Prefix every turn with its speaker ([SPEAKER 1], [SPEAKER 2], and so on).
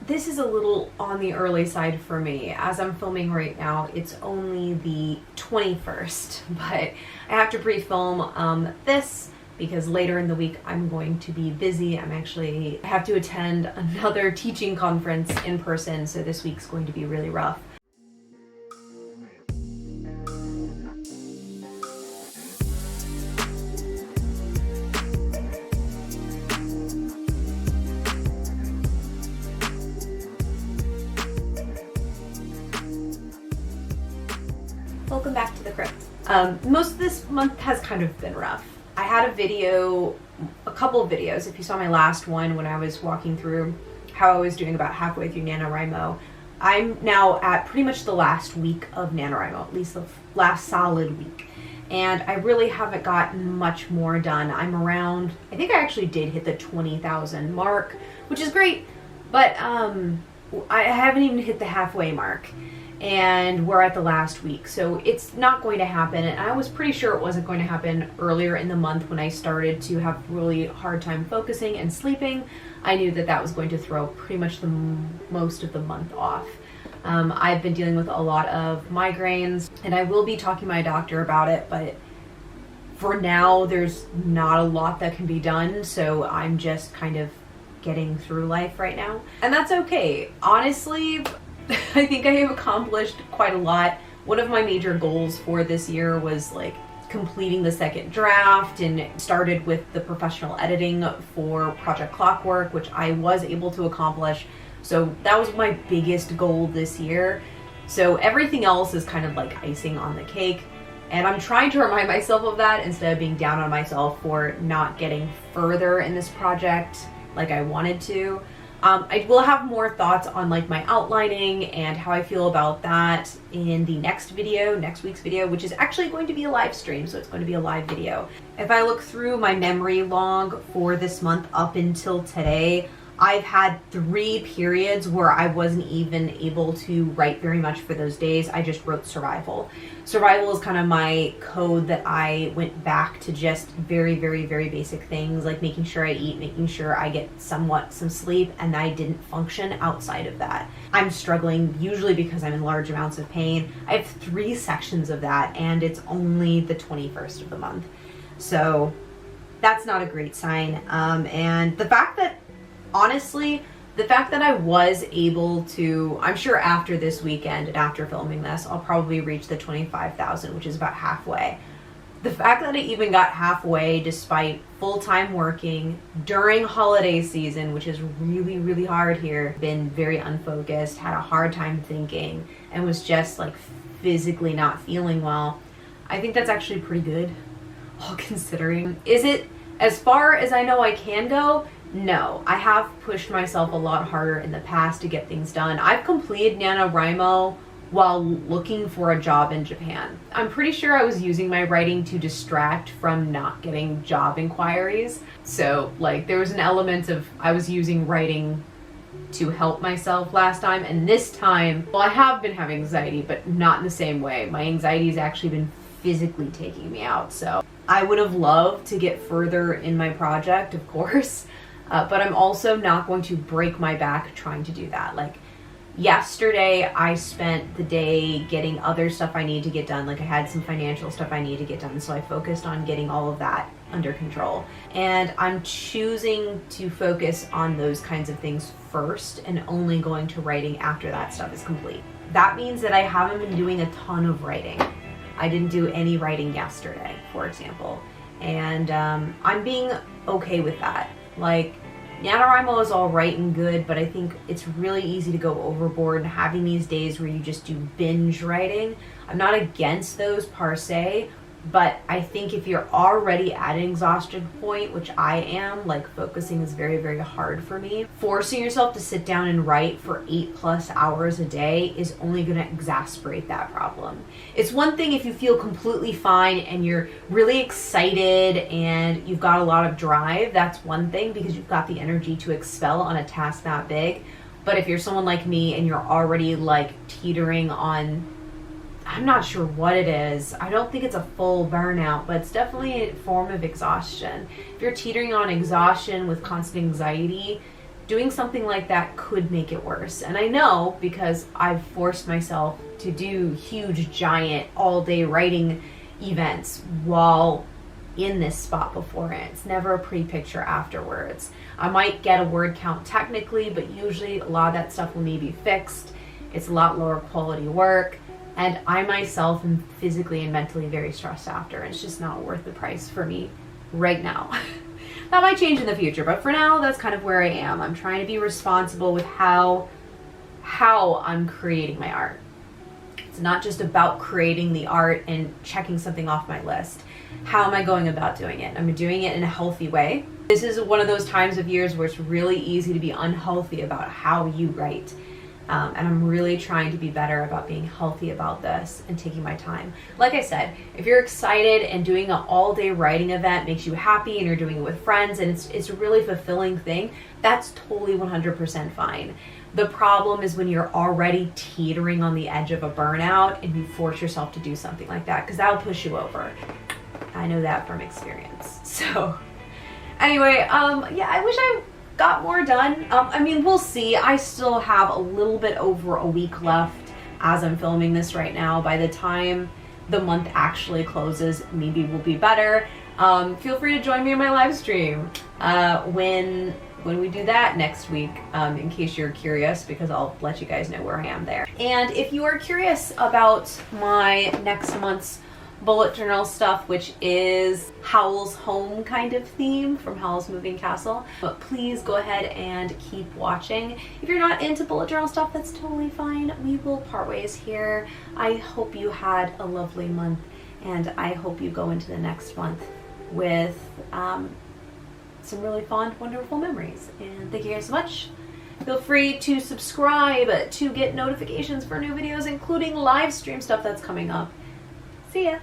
[SPEAKER 1] this is a little on the early side for me. As I'm filming right now, it's only the 21st, but I have to pre-film this because later in the week I'm going to be busy. I have to attend another teaching conference in person, so this week's going to be really rough. Welcome back to the crypt. Most of this month has kind of been rough. I had a couple of videos. If you saw my last one when I was walking through how I was doing about halfway through NaNoWriMo, I'm now at pretty much the last week of NaNoWriMo, at least the last solid week. And I really haven't gotten much more done. I'm around, I think I actually did hit the 20,000 mark, which is great, but I haven't even hit the halfway mark. And we're at the last week, so it's not going to happen. And I was pretty sure it wasn't going to happen earlier in the month when I started to have really hard time focusing and sleeping. I knew that that was going to throw pretty much the most of the month off. I've been dealing with a lot of migraines, and I will be talking to my doctor about it, but for now there's not a lot that can be done, so I'm just kind of getting through life right now. And that's okay. Honestly, I think I have accomplished quite a lot. One of my major goals for this year was like completing the second draft, and started with the professional editing for Project Clockwork, which I was able to accomplish. So that was my biggest goal this year. So everything else is kind of like icing on the cake. And I'm trying to remind myself of that instead of being down on myself for not getting further in this project like I wanted to. I will have more thoughts on like my outlining and how I feel about that in the next week's video, which is actually going to be a live stream, so it's going to be a live video. If I look through my memory log for this month up until today, I've had 3 periods where I wasn't even able to write very much for those days. I just wrote survival. Survival is kind of my code that I went back to just very, very, very basic things like making sure I eat, making sure I get some sleep, and I didn't function outside of that. I'm struggling usually because I'm in large amounts of pain. I have 3 sections of that, and it's only the 21st of the month. So that's not a great sign. And the fact that honestly, the fact that I was able to, I'm sure after this weekend and after filming this, I'll probably reach the 25,000, which is about halfway. The fact that I even got halfway despite full-time working during holiday season, which is really, really hard here, been very unfocused, had a hard time thinking, and was just like physically not feeling well, I think that's actually pretty good, all considering. Is it as far as I know I can go? No, I have pushed myself a lot harder in the past to get things done. I've completed NaNoWriMo while looking for a job in Japan. I'm pretty sure I was using my writing to distract from not getting job inquiries. So like there was an element of I was using writing to help myself last time, and this time, well, I have been having anxiety, but not in the same way. My anxiety has actually been physically taking me out. So I would have loved to get further in my project, of course. But I'm also not going to break my back trying to do that. Like yesterday, I spent the day getting other stuff I need to get done. Like I had some financial stuff I need to get done, so I focused on getting all of that under control. And I'm choosing to focus on those kinds of things first and only going to writing after that stuff is complete. That means that I haven't been doing a ton of writing. I didn't do any writing yesterday, for example. And I'm being okay with that. Like, NaNoWriMo is all right and good, but I think it's really easy to go overboard and having these days where you just do binge writing. I'm not against those per se, but I think if you're already at an exhaustion point, which I am, like focusing is very, very hard for me, forcing yourself to sit down and write for 8+ hours a day is only going to exacerbate that problem. It's one thing if you feel completely fine and you're really excited and you've got a lot of drive, that's one thing because you've got the energy to expel on a task that big. But if you're someone like me and you're already like teetering on, I'm not sure what it is. I don't think it's a full burnout, but it's definitely a form of exhaustion. If you're teetering on exhaustion with constant anxiety, doing something like that could make it worse. And I know because I've forced myself to do huge, giant, all-day writing events while in this spot before it. It's never a pretty picture afterwards. I might get a word count technically, but usually a lot of that stuff will maybe be fixed. It's a lot lower quality work. And I myself am physically and mentally very stressed after. It's just not worth the price for me right now. That might change in the future, but for now, that's kind of where I am. I'm trying to be responsible with how I'm creating my art. It's not just about creating the art and checking something off my list. How am I going about doing it? I'm doing it in a healthy way. This is one of those times of years where it's really easy to be unhealthy about how you write. And I'm really trying to be better about being healthy about this and taking my time. Like I said, if you're excited and doing an all-day writing event makes you happy and you're doing it with friends and it's a really fulfilling thing, that's totally 100% fine. The problem is when you're already teetering on the edge of a burnout and you force yourself to do something like that, because that'll push you over. I know that from experience. So anyway, yeah, I wish I got more done. I mean, we'll see. I still have a little bit over a week left as I'm filming this right now. By the time the month actually closes, maybe we'll be better. Feel free to join me in my live stream when we do that next week, in case you're curious, because I'll let you guys know where I am there. And if you are curious about my next month's bullet journal stuff, which is Howl's home kind of theme from Howl's Moving Castle, but please go ahead and keep watching. If you're not into bullet journal stuff, that's totally fine. We will part ways here. I hope you had a lovely month, and I hope you go into the next month with some really fun, wonderful memories. And thank you guys so much. Feel free to subscribe to get notifications for new videos, including live stream stuff that's coming up. See ya!